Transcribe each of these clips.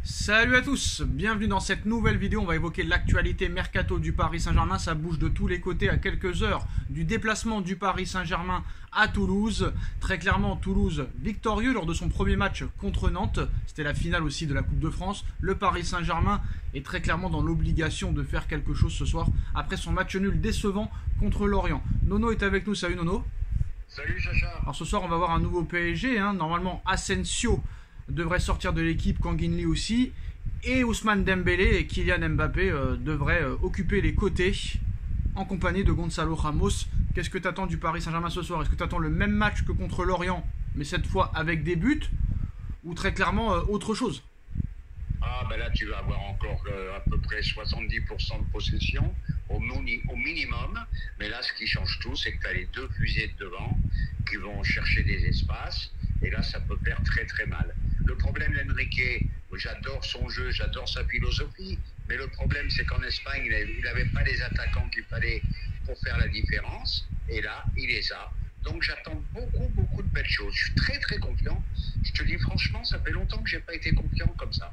Salut à tous, bienvenue dans cette nouvelle vidéo. On va évoquer l'actualité mercato du Paris Saint-Germain. Ça bouge de tous les côtés à quelques heures du déplacement du Paris Saint-Germain à Toulouse. Très clairement, Toulouse victorieux lors de son premier match contre Nantes. C'était la finale aussi de la Coupe de France. Le Paris Saint-Germain est très clairement dans l'obligation de faire quelque chose ce soir après son match nul décevant contre Lorient. Nono est avec nous, salut Nono. Salut Chacha. Alors ce soir on va voir un nouveau PSG, Normalement Asensio devrait sortir de l'équipe, Kangin Lee aussi, et Ousmane Dembélé et Kylian Mbappé devraient occuper les côtés en compagnie de Gonzalo Ramos. Qu'est-ce que tu attends du Paris Saint-Germain ce soir? Est-ce que tu attends le même match que contre Lorient, mais cette fois avec des buts, ou très clairement autre chose? Ah ben là tu vas avoir encore à peu près 70% de possession au minimum, mais là ce qui change tout c'est que tu as les deux fusées de devant qui vont chercher des espaces, et là ça peut faire très très mal. Le problème d'Enrique, j'adore son jeu, j'adore sa philosophie, mais le problème c'est qu'en Espagne, il n'avait pas les attaquants qu'il fallait pour faire la différence, et là, il les a. Donc j'attends beaucoup de belles choses. Je suis très très confiant. Je te dis franchement, ça fait longtemps que j'ai pas été confiant comme ça.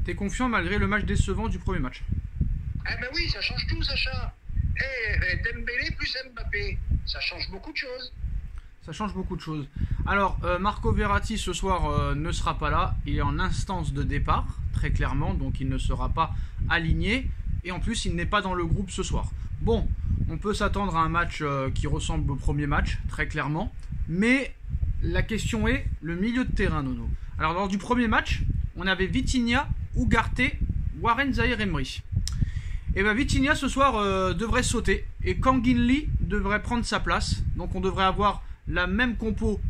T'es confiant malgré le match décevant du premier match? Ah ben oui, ça change tout, Sacha. Dembélé plus Mbappé, ça change beaucoup de choses. Ça change beaucoup de choses. Alors, Marco Verratti ce soir ne sera pas là. Il est en instance de départ, très clairement, donc il ne sera pas aligné. Et en plus, il n'est pas dans le groupe ce soir. Bon, on peut s'attendre à un match qui ressemble au premier match, très clairement. Mais la question est le milieu de terrain, Nono. Alors, lors du premier match, on avait Vitinha, Ugarte, Warren Zaïre-Emery. Et bien Vitinha ce soir devrait sauter. Et Kangin Lee devrait prendre sa place. Donc on devrait avoir la même compo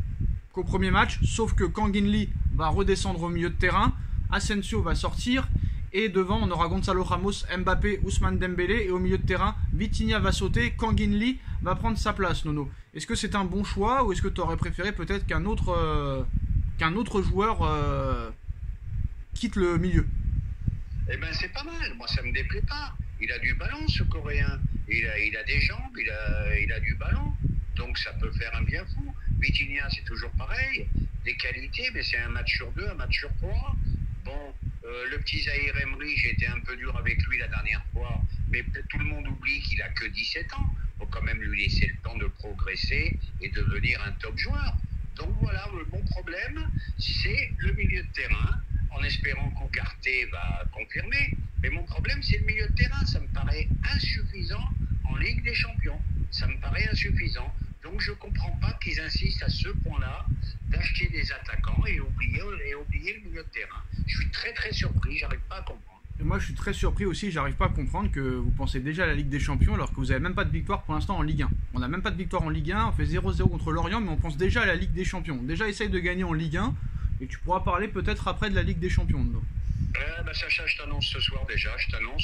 qu'au premier match, sauf que Kangin Lee va redescendre au milieu de terrain, Asensio va sortir, et devant on aura Gonzalo Ramos, Mbappé, Ousmane Dembélé, et au milieu de terrain, Vitinha va sauter, Kangin Lee va prendre sa place, Nono. Est-ce que c'est un bon choix, ou est-ce que tu aurais préféré peut-être qu'un autre joueur quitte le milieu? Eh ben c'est pas mal, moi ça me déplaît pas. Il a du ballon ce Coréen, il a des jambes, il a du ballon. Donc ça peut faire un bien fou. Vitinha, c'est toujours pareil. Des qualités, mais c'est un match sur deux, un match sur trois. Bon, le petit Zaïre Emery, j'ai été un peu dur avec lui la dernière fois, mais tout le monde oublie qu'il a que 17 ans. Il faut quand même lui laisser le temps de progresser et devenir un top joueur. Donc voilà, mon problème, c'est le milieu de terrain, en espérant qu'Ugarte va confirmer. Mais mon problème, c'est le milieu de terrain. Ça me paraît insuffisant en Ligue des Champions. Ça me paraît insuffisant. Donc je ne comprends pas qu'ils insistent à ce point-là d'acheter des attaquants et oublier le milieu de terrain. Je suis très très surpris, j'arrive pas à comprendre. Et moi je suis très surpris aussi, j'arrive pas à comprendre que vous pensez déjà à la Ligue des Champions alors que vous n'avez même pas de victoire pour l'instant en Ligue 1. On n'a même pas de victoire en Ligue 1, on fait 0-0 contre Lorient, mais on pense déjà à la Ligue des Champions. Déjà essaye de gagner en Ligue 1 et tu pourras parler peut-être après de la Ligue des Champions. Sacha, je t'annonce ce soir déjà,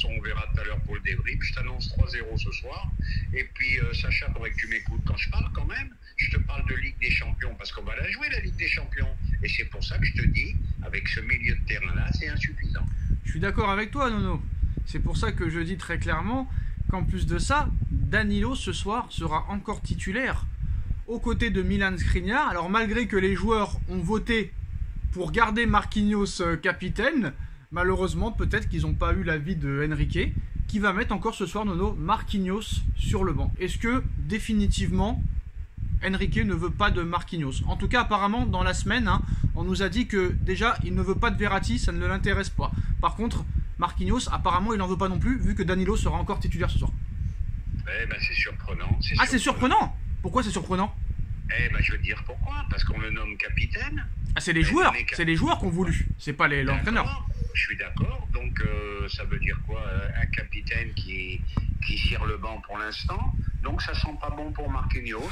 on verra tout à l'heure pour le débrief, je t'annonce 3-0 ce soir. Et puis Sacha, faudrait que tu m'écoutes quand je parle quand même. Je te parle de Ligue des Champions parce qu'on va la jouer la Ligue des Champions. Et c'est pour ça que je te dis, avec ce milieu de terrain-là, c'est insuffisant. Je suis d'accord avec toi, Nono. C'est pour ça que je dis très clairement qu'en plus de ça, Danilo ce soir sera encore titulaire aux côtés de Milan Skriniar. Alors malgré que les joueurs ont voté pour garder Marquinhos capitaine, malheureusement peut-être qu'ils n'ont pas eu l'avis de Enrique, qui va mettre encore ce soir, Nono, Marquinhos sur le banc. Est-ce que définitivement Enrique ne veut pas de Marquinhos? En tout cas apparemment dans la semaine, on nous a dit que déjà il ne veut pas de Verratti, ça ne l'intéresse pas. Par contre Marquinhos apparemment il n'en veut pas non plus, vu que Danilo sera encore titulaire ce soir. Eh ben c'est surprenant. Ah c'est surprenant? Pourquoi c'est surprenant? Eh ben je veux te dire pourquoi, parce qu'on le nomme capitaine. Ah c'est les joueurs, c'est les joueurs qui ont voulu, c'est pas l'entraîneur. Je suis d'accord, donc ça veut dire quoi? Un capitaine qui tire le banc pour l'instant, donc ça sent pas bon pour Marquinhos.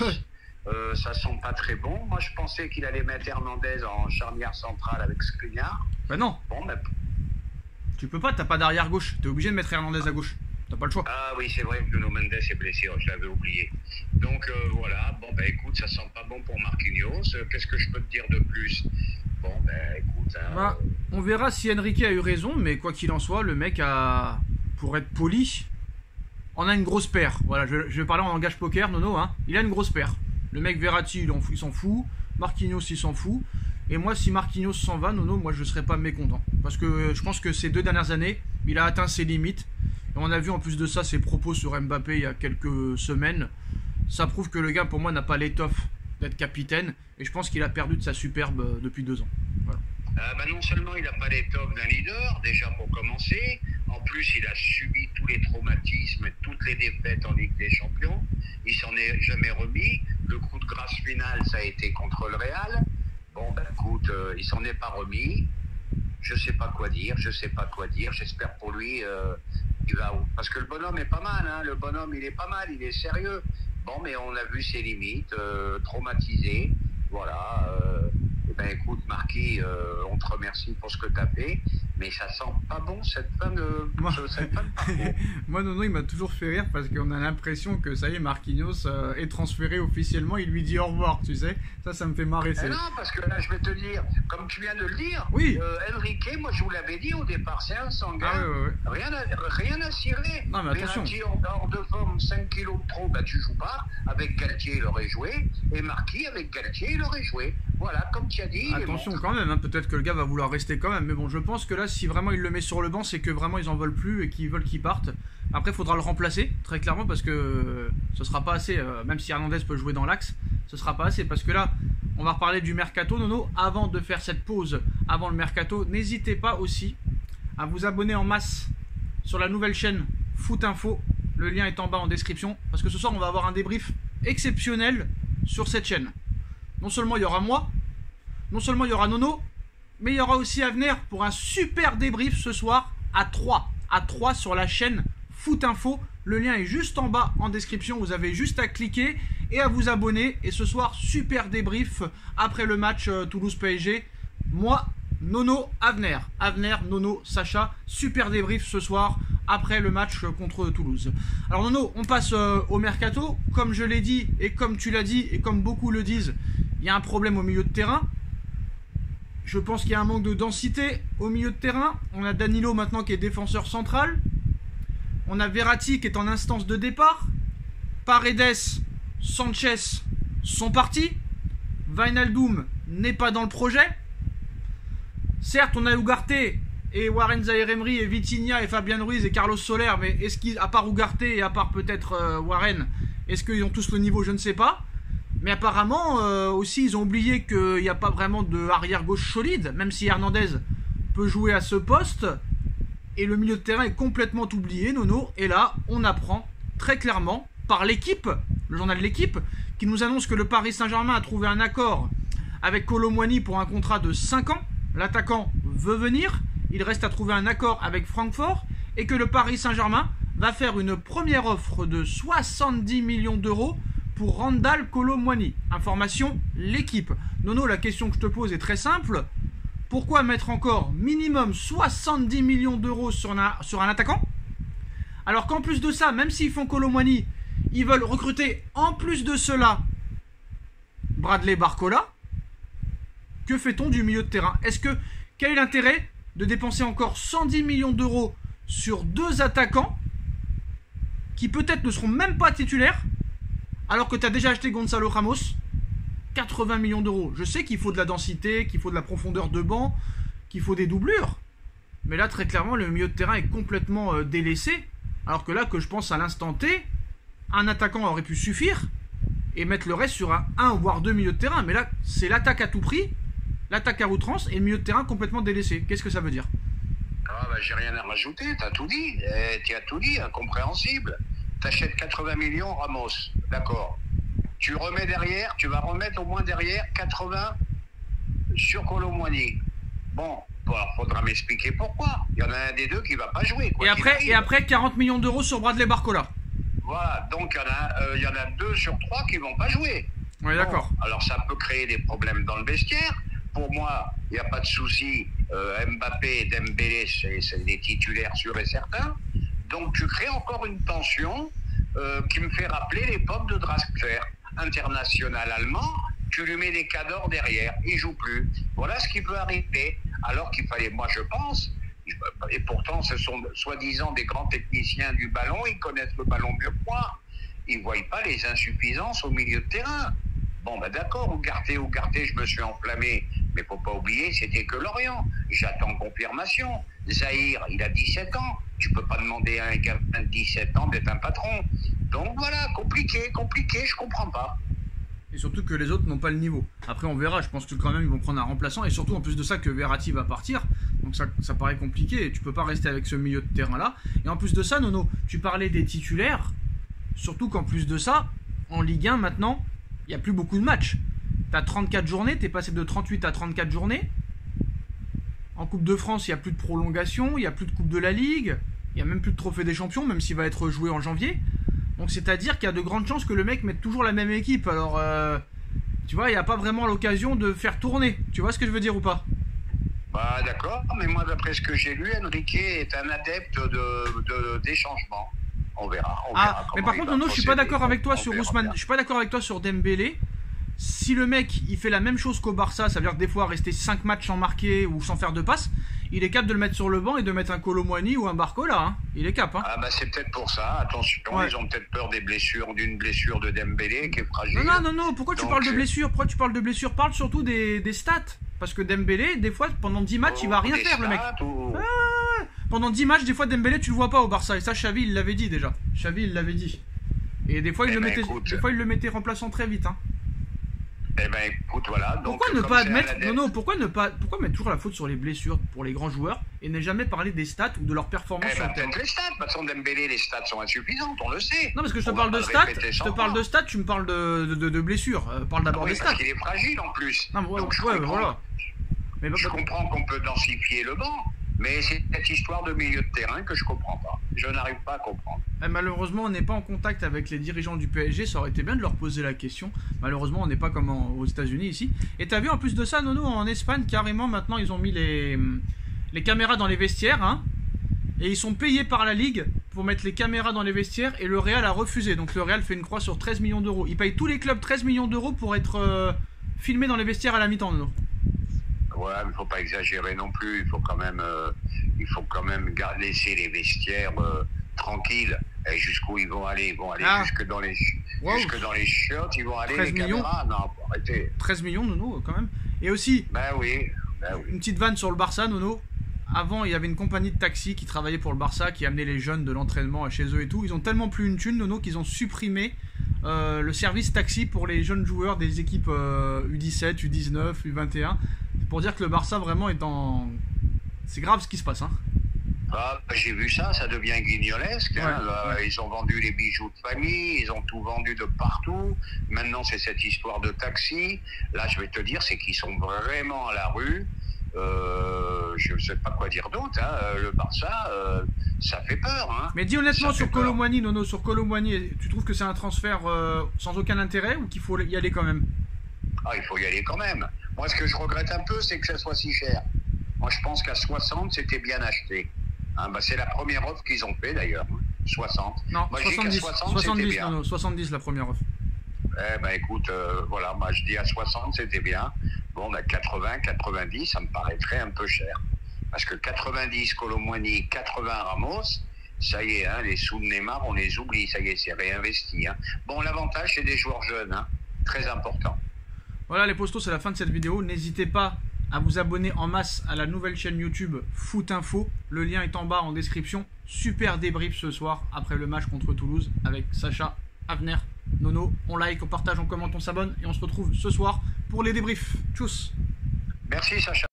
Ça sent pas très bon. Moi je pensais qu'il allait mettre Hernandez en charnière centrale avec Skriniar. Ben non. Bon, ben... Tu peux pas, t'as pas d'arrière gauche, t'es obligé de mettre Hernandez à gauche. T'as pas le choix. Ah oui, c'est vrai que Nuno Mendes est blessé, je l'avais oublié. Donc voilà, bon ben écoute, ça sent pas bon pour Marquinhos. Qu'est-ce que je peux te dire de plus? Bon ben écoute... on verra si Enrique a eu raison, mais quoi qu'il en soit, le mec a, pour être poli, on a une grosse paire. Voilà, je vais parler en langage poker, Nono, il a une grosse paire. Le mec Verratti, il s'en fout. Marquinhos, il s'en fout. Et moi, si Marquinhos s'en va, Nono, moi je ne serais pas mécontent. Parce que je pense que ces 2 dernières années, il a atteint ses limites. Et on a vu en plus de ça ses propos sur Mbappé il y a quelques semaines. Ça prouve que le gars, pour moi, n'a pas l'étoffe d'être capitaine. Et je pense qu'il a perdu de sa superbe depuis 2 ans. Voilà. Non seulement il n'a pas l'étoffe d'un leader, déjà pour commencer, en plus il a subi tous les traumatismes et toutes les défaites en Ligue des Champions, il s'en est jamais remis, le coup de grâce final ça a été contre le Real, bon ben écoute, il s'en est pas remis, je sais pas quoi dire, j'espère pour lui, il va, parce que le bonhomme est pas mal, hein, le bonhomme il est pas mal, il est sérieux, bon mais on a vu ses limites, traumatisé, voilà, ben écoute Marquis, on te remercie pour ce que tu as fait, mais ça sent pas bon cette fin de parcours. Moi Nono il m'a toujours fait rire parce qu'on a l'impression que ça y est Marquinhos est transféré officiellement, il lui dit au revoir, tu sais, ça me fait marrer. Non, parce que là je vais te dire, comme tu viens de le dire, oui. Enrique, moi je vous l'avais dit au départ, c'est un sanguin, rien à cirer. Non mais attention. Verratti hors de forme, 5 kilos de trop, bah tu joues pas, avec Galtier il aurait joué, et Marquis avec Galtier il aurait joué. Voilà, comme tu as dit. Attention quand même, hein, peut-être que le gars va vouloir rester quand même. Mais bon, je pense que là, si vraiment il le met sur le banc, c'est que vraiment ils en veulent plus et qu'ils veulent qu'il parte. Après, il faudra le remplacer, très clairement, parce que ce sera pas assez. Même si Hernandez peut jouer dans l'axe, ce sera pas assez. Parce que là, on va reparler du mercato, Nono. Avant de faire cette pause, avant le mercato, n'hésitez pas aussi à vous abonner en masse sur la nouvelle chaîne Foot Info. Le lien est en bas en description. Parce que ce soir, on va avoir un débrief exceptionnel sur cette chaîne. Non seulement il y aura moi, non seulement il y aura Nono, mais il y aura aussi Avner pour un super débrief ce soir à 3. À 3 sur la chaîne Foot Info. Le lien est juste en bas en description. Vous avez juste à cliquer et à vous abonner. Et ce soir, super débrief après le match Toulouse-PSG. Moi, Nono, Avner. Avner, Nono, Sacha. Super débrief ce soir après le match contre Toulouse. Alors Nono, on passe au mercato. Comme je l'ai dit et comme tu l'as dit et comme beaucoup le disent, il y a un problème au milieu de terrain. Je pense qu'il y a un manque de densité au milieu de terrain. On a Danilo maintenant qui est défenseur central. On a Verratti qui est en instance de départ. Paredes, Sanchez sont partis. Wijnaldum n'est pas dans le projet. Certes, on a Ugarte et Warren Zaïre-Emery et Vitinha et Fabian Ruiz et Carlos Soler. Mais est-ce qu'ils, à part Ugarte et à part peut-être Warren, est-ce qu'ils ont tous le niveau? Je ne sais pas. Mais apparemment, aussi, ils ont oublié qu'il n'y a pas vraiment de arrière-gauche solide, même si Hernandez peut jouer à ce poste. Et le milieu de terrain est complètement oublié, Nono. Et là, on apprend très clairement par l'équipe, le journal de l'équipe, qui nous annonce que le Paris Saint-Germain a trouvé un accord avec Kolo Muani pour un contrat de 5 ans. L'attaquant veut venir. Il reste à trouver un accord avec Francfort. Et que le Paris Saint-Germain va faire une première offre de 70 millions d'euros pour Randal Kolo Muani. Information, l'équipe. Nono, la question que je te pose est très simple. Pourquoi mettre encore minimum 70 millions d'euros sur un attaquant? Alors qu'en plus de ça, même s'ils font Kolo Muani, ils veulent recruter en plus de cela Bradley Barcola. Que fait-on du milieu de terrain? Quel est l'intérêt de dépenser encore 110 millions d'euros sur 2 attaquants qui peut-être ne seront même pas titulaires, alors que tu as déjà acheté Gonzalo Ramos, 80 millions d'euros. Je sais qu'il faut de la densité, qu'il faut de la profondeur de banc, qu'il faut des doublures. Mais là, très clairement, le milieu de terrain est complètement délaissé. Alors que là, que je pense à l'instant T, un attaquant aurait pu suffire et mettre le reste sur un voire 2 milieux de terrain. Mais là, c'est l'attaque à tout prix, l'attaque à outrance et le milieu de terrain complètement délaissé. Qu'est-ce que ça veut dire? Ah bah, j'ai rien à rajouter, t'as tout dit. Tu as tout dit, incompréhensible. T'achètes 80 millions Ramos, d'accord. Tu remets derrière, tu vas remettre au moins derrière 80 sur Kolo Muani. Bon, faudra m'expliquer pourquoi. Il y en a un des deux qui va pas jouer. Et après 40 millions d'euros sur Bradley Barcola. Voilà, donc il y en a 2 sur 3 qui vont pas jouer. Oui, d'accord. Alors ça peut créer des problèmes dans le vestiaire. Pour moi, il n'y a pas de souci. Mbappé et Dembélé, c'est des titulaires sûrs et certains. Donc tu crées encore une tension qui me fait rappeler l'époque de Draxler, international allemand. Tu lui mets des cadors derrière, il joue plus. Voilà ce qui peut arriver. Alors qu'il fallait, moi je pense, et pourtant ce sont soi-disant des grands techniciens du ballon, ils connaissent le ballon mieux que moi. Ils ne voient pas les insuffisances au milieu de terrain. Bon, ben d'accord, Ugarte, je me suis enflammé Mais faut pas oublier, c'était que Lorient. J'attends confirmation. Zahir, il a 17 ans. Tu peux pas demander à un gamin de 17 ans d'être un patron. Donc voilà, compliqué, je comprends pas. Et surtout que les autres n'ont pas le niveau. Après, on verra. Je pense que quand même, ils vont prendre un remplaçant. Et surtout, en plus de ça, que Verratti va partir. Donc ça paraît compliqué. Et tu peux pas rester avec ce milieu de terrain-là. Et en plus de ça, Nono, tu parlais des titulaires. Surtout qu'en plus de ça, en Ligue 1, maintenant, il n'y a plus beaucoup de matchs. Tu as 34 journées. Tu es passé de 38 à 34 journées. En Coupe de France, il n'y a plus de prolongation. Il n'y a plus de Coupe de la Ligue. Il n'y a même plus de Trophée des Champions, même s'il va être joué en janvier. Donc c'est-à-dire qu'il y a de grandes chances que le mec mette toujours la même équipe. Alors, tu vois, il n'y a pas vraiment l'occasion de faire tourner. Tu vois ce que je veux dire ou pas? Bah d'accord, mais moi d'après ce que j'ai lu, Enrique est un adepte des changements. On verra. Mais par contre, Nono, je suis pas d'accord avec toi sur Ousmane. Je suis pas d'accord avec toi sur Dembélé. Si le mec il fait la même chose qu'au Barça, ça veut dire que des fois rester 5 matchs sans marquer ou sans faire de passe, il est capable de le mettre sur le banc et de mettre un Kolo Muani ou un Barcola. Hein. Il est capable. Hein. Ah bah c'est peut-être pour ça. Attention, ouais. Ils ont peut-être peur d'une blessure de Dembélé qui est fragile. Non. Pourquoi tu parles de blessure? Parle surtout des stats. Parce que Dembélé, des fois, pendant 10 matchs, il va rien faire, le mec. Pendant 10 matchs, des fois, Dembélé, tu le vois pas au Barça. Et ça, Xavi, il l'avait dit déjà. Et des fois, il le mettait remplaçant très vite. Hein. Eh ben écoute, voilà. Donc, pourquoi ne pas admettre pourquoi mettre toujours la faute sur les blessures pour les grands joueurs et ne jamais parler des stats ou de leur performance sur le terrain? Les stats, de toute façon Dembélé, les stats sont insuffisantes, on le sait. Non, parce que je te parle de stats, tu me parles de blessures. Parle d'abord des stats. Parce qu'il est fragile en plus. Non, voilà. Mais je comprends qu'on peut densifier le banc, mais c'est cette histoire de milieu de terrain que je comprends pas. Je n'arrive pas à comprendre. Malheureusement, on n'est pas en contact avec les dirigeants du PSG. Ça aurait été bien de leur poser la question. Malheureusement, on n'est pas comme aux États-Unis ici. Et t'as vu en plus de ça, Nono, en Espagne, carrément maintenant, ils ont mis les caméras dans les vestiaires. Hein, et ils sont payés par la Ligue pour mettre les caméras dans les vestiaires. Et le Real a refusé. Donc le Real fait une croix sur 13 millions d'euros. Ils payent tous les clubs 13 millions d'euros pour être filmés dans les vestiaires à la mi-temps, Nono. Ouais, mais il ne faut pas exagérer non plus. Il faut quand même laisser les vestiaires tranquilles. Et jusqu'où ils vont aller? Ils vont aller jusque dans les chiottes. Ils vont aller les caméras. Non, faut arrêter. 13 millions, Nono, quand même. Et aussi, une petite vanne sur le Barça, Nono. Avant, il y avait une compagnie de taxi qui travaillait pour le Barça, qui amenait les jeunes de l'entraînement chez eux et tout. Ils ont tellement plus une thune, Nono, qu'ils ont supprimé le service taxi pour les jeunes joueurs des équipes U17, U19, U21. Pour dire que le Barça vraiment est en... C'est grave ce qui se passe. Hein. J'ai vu ça devient guignolesque. Ouais, hein. Ils ont vendu les bijoux de famille, ils ont tout vendu de partout. Maintenant, c'est cette histoire de taxi. Là, je vais te dire, c'est qu'ils sont vraiment à la rue. Je ne sais pas quoi dire d'autre. Hein. Le Barça, ça fait peur. Hein. Mais dis honnêtement sur Kolo Muani, Nono, sur Kolo Muani, tu trouves que c'est un transfert sans aucun intérêt ou qu'il faut y aller quand même? Il faut y aller quand même. Moi, ce que je regrette un peu, c'est que ça soit si cher. Moi, je pense qu'à 60, c'était bien acheté. Hein, c'est la première offre qu'ils ont fait, d'ailleurs. 60. Non, moi, 70, 70, bien. Non, 70 la première offre. Écoute, voilà, moi, je dis à 60, c'était bien. Bon, 80, 90, ça me paraîtrait un peu cher. Parce que 90, Kolo Muani, 80, Ramos, ça y est, hein, les sous de Neymar, on les oublie. Ça y est, c'est réinvesti. Hein. Bon, l'avantage, c'est des joueurs jeunes. Hein, très important. Voilà les postos, c'est la fin de cette vidéo. N'hésitez pas à vous abonner en masse à la nouvelle chaîne YouTube Foot Info. Le lien est en bas en description. Super débrief ce soir après le match contre Toulouse avec Sacha, Avner, Nono. On like, on partage, on commente, on s'abonne et on se retrouve ce soir pour les débriefs. Tchuss. Merci Sacha.